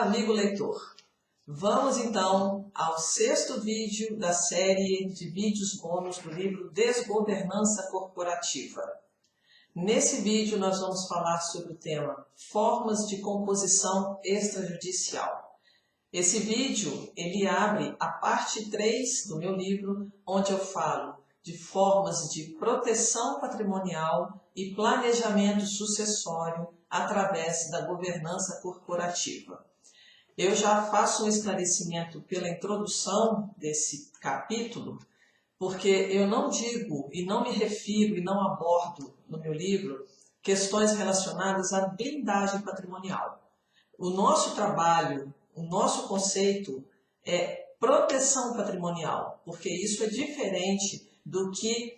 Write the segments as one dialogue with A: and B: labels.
A: amigo leitor. Vamos então ao sexto vídeo da série de vídeos bônus do livro Desgovernança Corporativa. Nesse vídeo nós vamos falar sobre o tema Formas de Composição Extrajudicial. Esse vídeo ele abre a parte 3 do meu livro, onde eu falo de formas de proteção patrimonial e planejamento sucessório através da governança corporativa. Eu já faço um esclarecimento pela introdução desse capítulo, porque eu não digo e não me refiro e não abordo no meu livro questões relacionadas à blindagem patrimonial. O nosso trabalho, o nosso conceito é proteção patrimonial, porque isso é diferente do que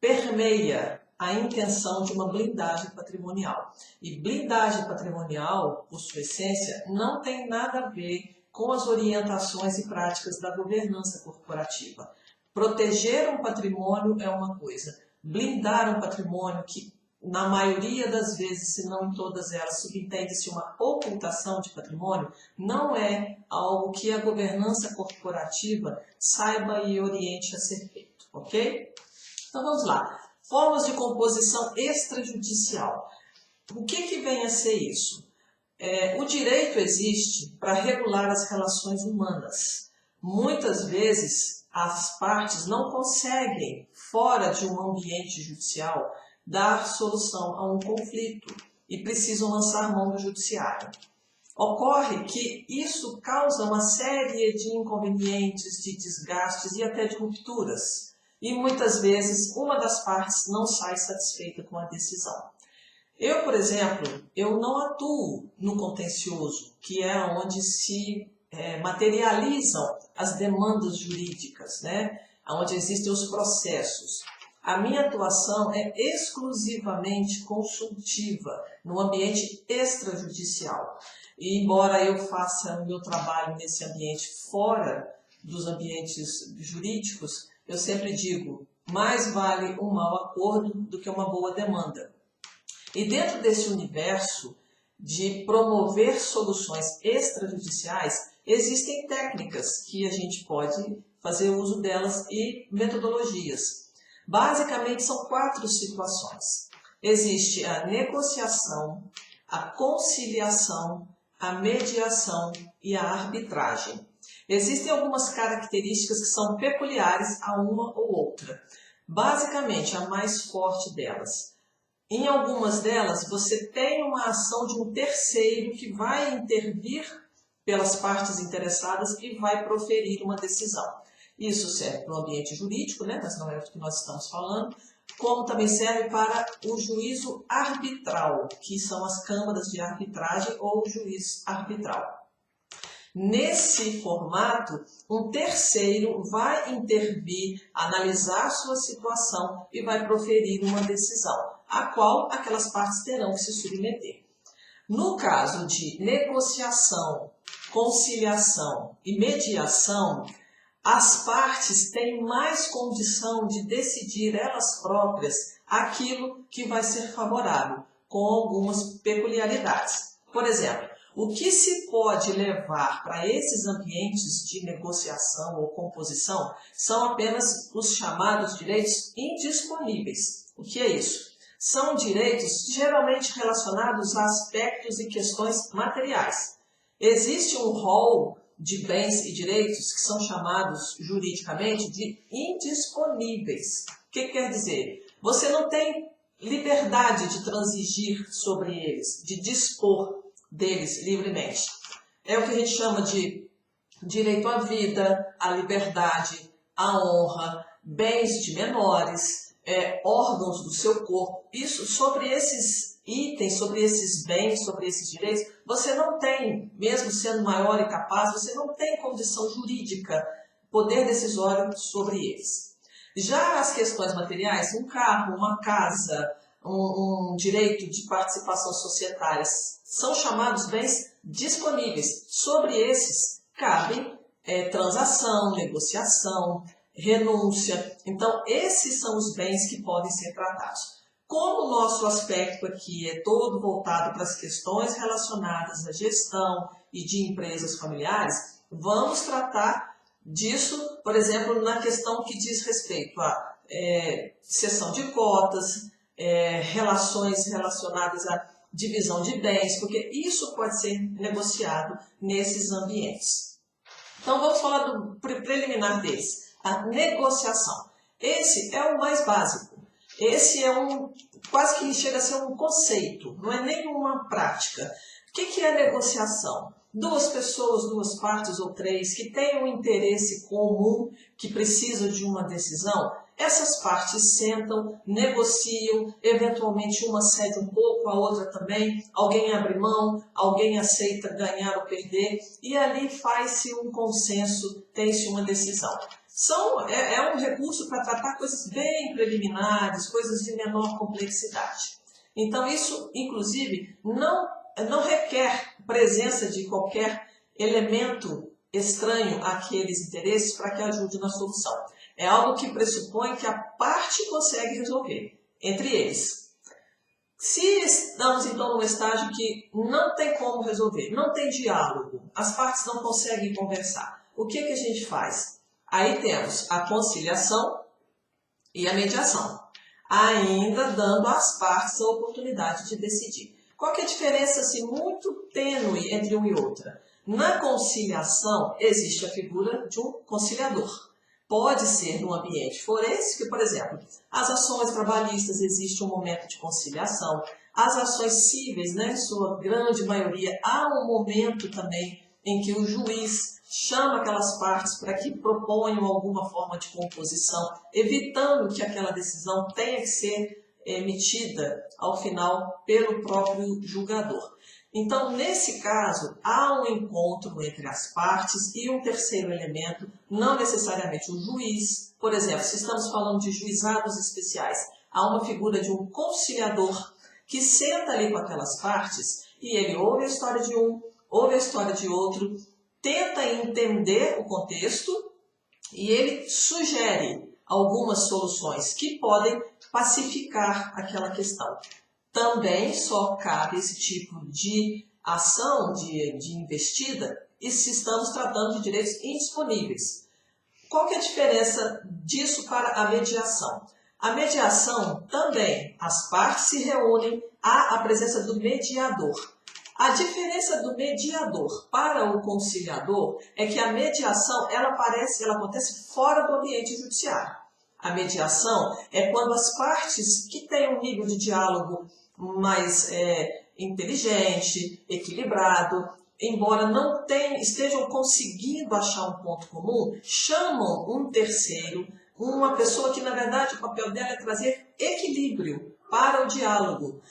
A: permeia a intenção de uma blindagem patrimonial. E blindagem patrimonial, por sua essência, não tem nada a ver com as orientações e práticas da governança corporativa. Proteger um patrimônio é uma coisa. Blindar um patrimônio que, na maioria das vezes, se não em todas elas, subentende-se uma ocultação de patrimônio, não é algo que a governança corporativa saiba e oriente a ser feito, ok? Então vamos lá. Formas de composição extrajudicial. O que vem a ser isso? O direito existe para regular as relações humanas. Muitas vezes as partes não conseguem, fora de um ambiente judicial, dar solução a um conflito e precisam lançar mão do judiciário. Ocorre que isso causa uma série de inconvenientes, de desgastes e até de rupturas. E muitas vezes uma das partes não sai satisfeita com a decisão. Eu, por exemplo, eu não atuo no contencioso, que é onde se materializam as demandas jurídicas, né? Onde existem os processos. A minha atuação é exclusivamente consultiva, no ambiente extrajudicial. E embora eu faça o meu trabalho nesse ambiente fora dos ambientes jurídicos, eu sempre digo, mais vale um mau acordo do que uma boa demanda. E dentro desse universo de promover soluções extrajudiciais, existem técnicas que a gente pode fazer uso delas e metodologias. Basicamente são 4 situações. Existe a negociação, a conciliação, a mediação e a arbitragem. Existem algumas características que são peculiares a uma ou outra. Basicamente, a mais forte delas. Em algumas delas, você tem uma ação de um terceiro que vai intervir pelas partes interessadas e vai proferir uma decisão. Isso serve para o ambiente jurídico, né? Mas não é o que nós estamos falando, como também serve para o juízo arbitral, que são as câmaras de arbitragem ou o juiz arbitral. Nesse formato, um terceiro vai intervir, analisar a sua situação e vai proferir uma decisão, a qual aquelas partes terão que se submeter. No caso de negociação, conciliação e mediação, as partes têm mais condição de decidir elas próprias aquilo que vai ser favorável, com algumas peculiaridades. Por exemplo, o que se pode levar para esses ambientes de negociação ou composição são apenas os chamados direitos indisponíveis. O que é isso? São direitos geralmente relacionados a aspectos e questões materiais. Existe um rol de bens e direitos que são chamados juridicamente de indisponíveis. O que quer dizer? Você não tem liberdade de transigir sobre eles, de dispor deles livremente. É o que a gente chama de direito à vida, à liberdade, à honra, bens de menores, órgãos do seu corpo. Isso, sobre esses itens, sobre esses bens, sobre esses direitos, você não tem, mesmo sendo maior e capaz, você não tem condição jurídica, poder decisório sobre eles. Já as questões materiais, um carro, uma casa, um direito de participação societária, são chamados bens disponíveis. Sobre esses cabem transação, negociação, renúncia. Então, esses são os bens que podem ser tratados. como o nosso aspecto aqui é todo voltado para as questões relacionadas à gestão e de empresas familiares, vamos tratar disso, por exemplo, na questão que diz respeito à cessão de cotas, relações relacionadas à divisão de bens, porque isso pode ser negociado nesses ambientes. Então vamos falar do preliminar deles, a negociação. Esse é o mais básico. Esse é quase que chega a ser um conceito, não é nenhuma prática. O que é a negociação? Duas pessoas, duas partes ou três que têm um interesse comum, que precisam de uma decisão, essas partes sentam, negociam, eventualmente uma cede um pouco, a outra também, alguém abre mão, alguém aceita ganhar ou perder, e ali faz-se um consenso, tem-se uma decisão. É um recurso para tratar coisas bem preliminares, coisas de menor complexidade. Então isso, inclusive, não requer presença de qualquer elemento estranho àqueles interesses para que ajude na solução. É algo que pressupõe que a parte consegue resolver entre eles. Se estamos então num estágio que não tem como resolver, não tem diálogo, as partes não conseguem conversar, o que a gente faz? Aí temos a conciliação e a mediação, ainda dando às partes a oportunidade de decidir. Qual que é a diferença assim, muito tênue entre uma e outra? Na conciliação existe a figura de um conciliador. Pode ser num ambiente forense, que, por exemplo, as ações trabalhistas existe um momento de conciliação, as ações cíveis, né, em sua grande maioria, há um momento também em que o juiz chama aquelas partes para que proponham alguma forma de composição, evitando que aquela decisão tenha que ser emitida ao final pelo próprio julgador. Então, nesse caso, há um encontro entre as partes e um terceiro elemento, não necessariamente o juiz. Por exemplo, se estamos falando de juizados especiais, há uma figura de um conciliador que senta ali com aquelas partes e ele ouve a história de um, ouve a história de outro, tenta entender o contexto e ele sugere algumas soluções que podem pacificar aquela questão. Também só cabe esse tipo de ação, de investida, e se estamos tratando de direitos indisponíveis. Qual que é a diferença disso para a mediação? A mediação também, as partes se reúnem, há a presença do mediador. A diferença do mediador para o conciliador é que a mediação ela acontece fora do ambiente judiciário. A mediação é quando as partes que têm um nível de diálogo mais inteligente, equilibrado, embora não estejam conseguindo achar um ponto comum, chamam um terceiro, uma pessoa que na verdade o papel dela é trazer equilíbrio para o diálogo,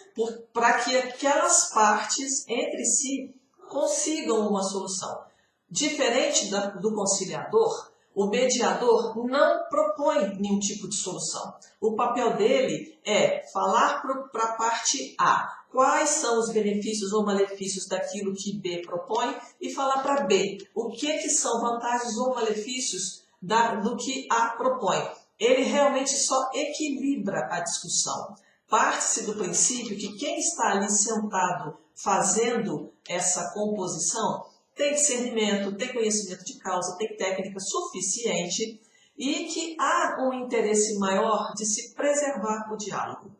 A: para que aquelas partes entre si consigam uma solução. Diferente do conciliador, o mediador não propõe nenhum tipo de solução. O papel dele é falar para a parte A quais são os benefícios ou malefícios daquilo que B propõe e falar para B o que são vantagens ou malefícios do que A propõe. Ele realmente só equilibra a discussão. Parte-se do princípio que quem está ali sentado fazendo essa composição tem discernimento, tem conhecimento de causa, tem técnica suficiente e que há um interesse maior de se preservar o diálogo.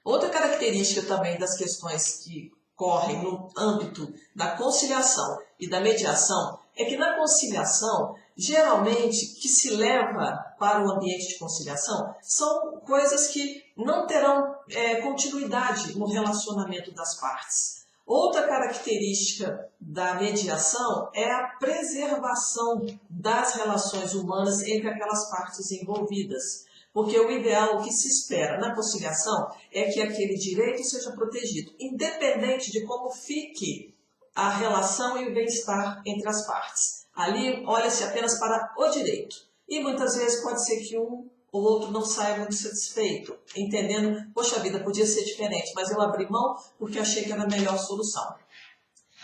A: Outra característica também das questões que correm no âmbito da conciliação e da mediação é que na conciliação, geralmente, que se leva para o ambiente de conciliação são coisas que não terão continuidade no relacionamento das partes. Outra característica da mediação é a preservação das relações humanas entre aquelas partes envolvidas. Porque o ideal, o que se espera na conciliação, é que aquele direito seja protegido, independente de como fique a relação e o bem-estar entre as partes. Ali olha-se apenas para o direito. E muitas vezes pode ser que um ou outro não saia muito satisfeito, entendendo, poxa vida, podia ser diferente, mas eu abri mão porque achei que era a melhor solução.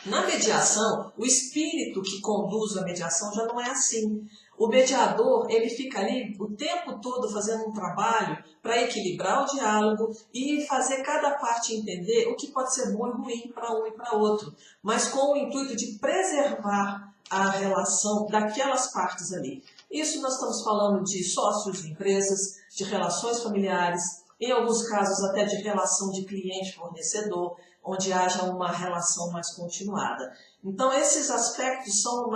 A: Na mediação, o espírito que conduz a mediação já não é assim. O mediador, ele fica ali o tempo todo fazendo um trabalho para equilibrar o diálogo e fazer cada parte entender o que pode ser bom e ruim para um e para outro, mas com o intuito de preservar a relação daquelas partes ali. Isso nós estamos falando de sócios de empresas, de relações familiares, em alguns casos até de relação de cliente-fornecedor, onde haja uma relação mais continuada. Então esses aspectos são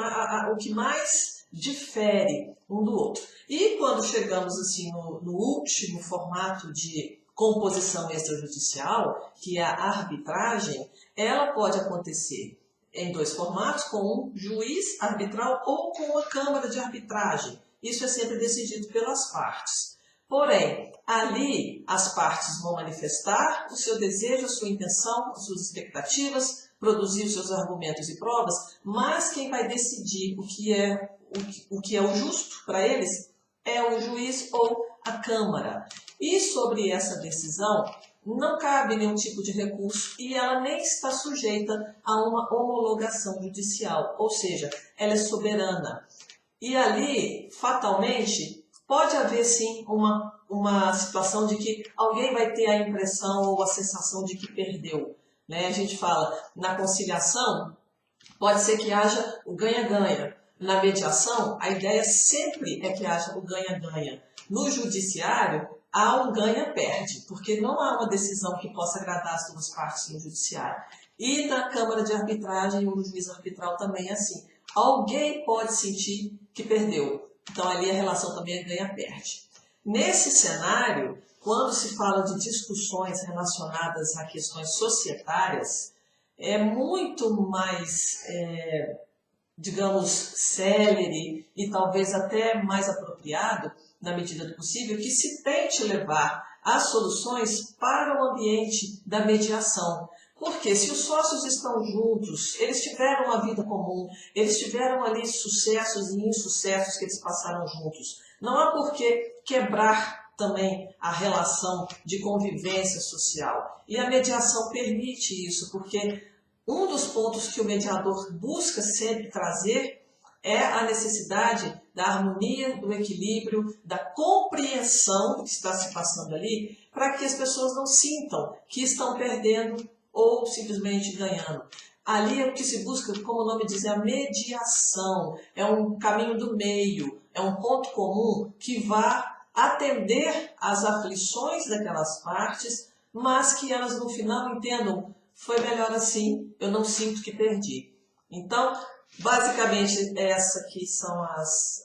A: o que mais difere um do outro. E quando chegamos assim no último formato de composição extrajudicial, que é a arbitragem, ela pode acontecer em dois formatos, com um juiz arbitral ou com uma câmara de arbitragem. Isso é sempre decidido pelas partes. Porém, ali as partes vão manifestar o seu desejo, a sua intenção, as suas expectativas, produzir os seus argumentos e provas, mas quem vai decidir o que é o justo para eles é o juiz ou a Câmara. E sobre essa decisão, não cabe nenhum tipo de recurso e ela nem está sujeita a uma homologação judicial, ou seja, ela é soberana. E ali, fatalmente, pode haver sim uma situação de que alguém vai ter a impressão ou a sensação de que perdeu. Né? A gente fala, na conciliação, pode ser que haja o ganha-ganha. Na mediação, a ideia sempre é que haja o ganha-ganha. No judiciário, há um ganha-perde, porque não há uma decisão que possa agradar as duas partes no judiciário. E na Câmara de Arbitragem, no juiz arbitral também é assim. Alguém pode sentir que perdeu. Então, ali a relação também é ganha-perde. Nesse cenário, quando se fala de discussões relacionadas a questões societárias, é muito mais, digamos, célere e talvez até mais apropriado, na medida do possível, que se tente levar as soluções para o ambiente da mediação. Porque se os sócios estão juntos, eles tiveram uma vida comum, eles tiveram ali sucessos e insucessos que eles passaram juntos. Não há por que quebrar também a relação de convivência social. E a mediação permite isso, porque um dos pontos que o mediador busca sempre trazer é a necessidade da harmonia, do equilíbrio, da compreensão do que está se passando ali, para que as pessoas não sintam que estão perdendo ou simplesmente ganhando. Ali é o que se busca, como o nome diz, é a mediação, é um caminho do meio, é um ponto comum que vá atender às aflições daquelas partes, mas que elas no final entendam, foi melhor assim, eu não sinto que perdi. Então, basicamente, essas aqui são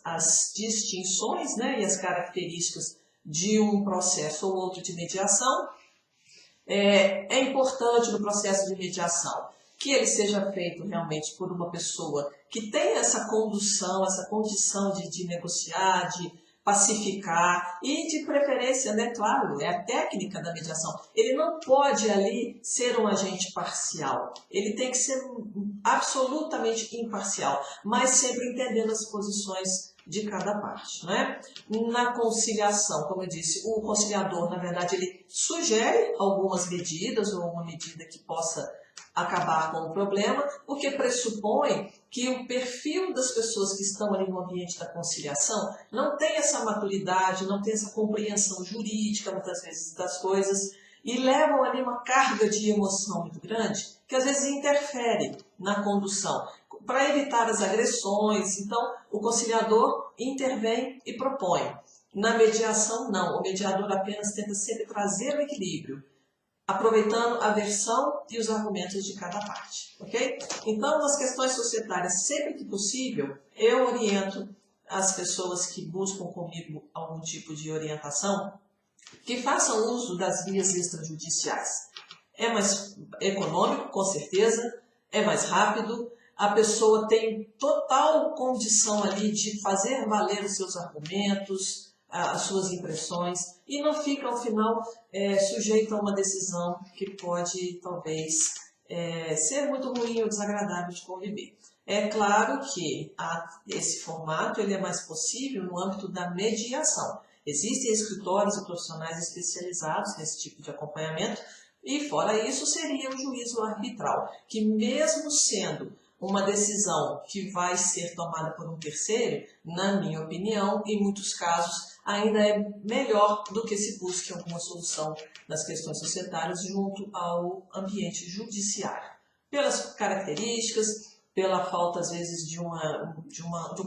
A: as distinções, né, e as características de um processo ou outro de mediação. É importante no processo de mediação que ele seja feito realmente por uma pessoa que tenha essa condução, essa condição de negociar, de pacificar e de preferência, né, claro, é a técnica da mediação. Ele não pode ali ser um agente parcial, ele tem que ser absolutamente imparcial, mas sempre entendendo as posições de cada parte, né? Na conciliação, como eu disse, o conciliador, na verdade, ele sugere algumas medidas ou uma medida que possa acabar com o problema, porque pressupõe que o perfil das pessoas que estão ali no ambiente da conciliação não tem essa maturidade, não tem essa compreensão jurídica, muitas vezes, das coisas, e levam ali uma carga de emoção muito grande, que às vezes interfere na condução, para evitar as agressões. Então, o conciliador intervém e propõe. Na mediação, não. O mediador apenas tenta sempre trazer o equilíbrio, aproveitando a versão e os argumentos de cada parte, ok? Então, nas questões societárias, sempre que possível, eu oriento as pessoas que buscam comigo algum tipo de orientação que façam uso das vias extrajudiciais. É mais econômico, com certeza, é mais rápido, a pessoa tem total condição ali de fazer valer os seus argumentos, as suas impressões, e não fica, ao final, sujeito a uma decisão que pode, talvez, ser muito ruim ou desagradável de conviver. É claro que esse formato ele é mais possível no âmbito da mediação. Existem escritórios e profissionais especializados nesse tipo de acompanhamento, e fora isso seria o juízo arbitral, que mesmo sendo uma decisão que vai ser tomada por um terceiro, na minha opinião, em muitos casos, ainda é melhor do que se busque alguma solução das questões societárias junto ao ambiente judiciário. Pelas características, pela falta, às vezes, de um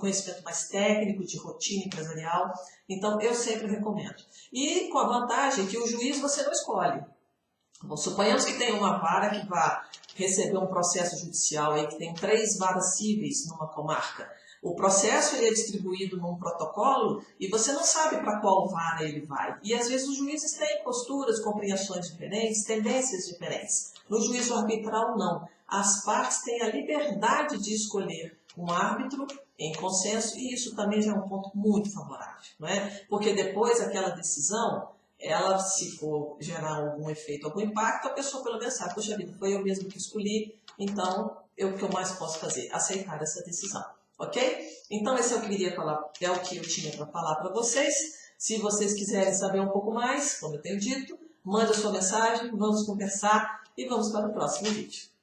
A: conhecimento mais técnico, de rotina empresarial. Então, eu sempre recomendo. E com a vantagem que o juiz você não escolhe. Bom, suponhamos que tem uma vara que vai receber um processo judicial, aí, que tem 3 varas cíveis numa comarca. O processo ele é distribuído num protocolo e você não sabe para qual vara ele vai. E às vezes os juízes têm posturas, compreensões diferentes, tendências diferentes. No juízo arbitral, não. As partes têm a liberdade de escolher um árbitro em consenso e isso também já é um ponto muito favorável, não é? Porque depois aquela decisão, ela, se for gerar algum efeito, algum impacto, a pessoa pelo menos sabe, poxa vida, foi eu mesmo que escolhi, então o que eu mais posso fazer? Aceitar essa decisão, ok? Então esse é o que eu queria falar, é o que eu tinha para falar para vocês. Se vocês quiserem saber um pouco mais, como eu tenho dito, manda sua mensagem, vamos conversar e vamos para o próximo vídeo.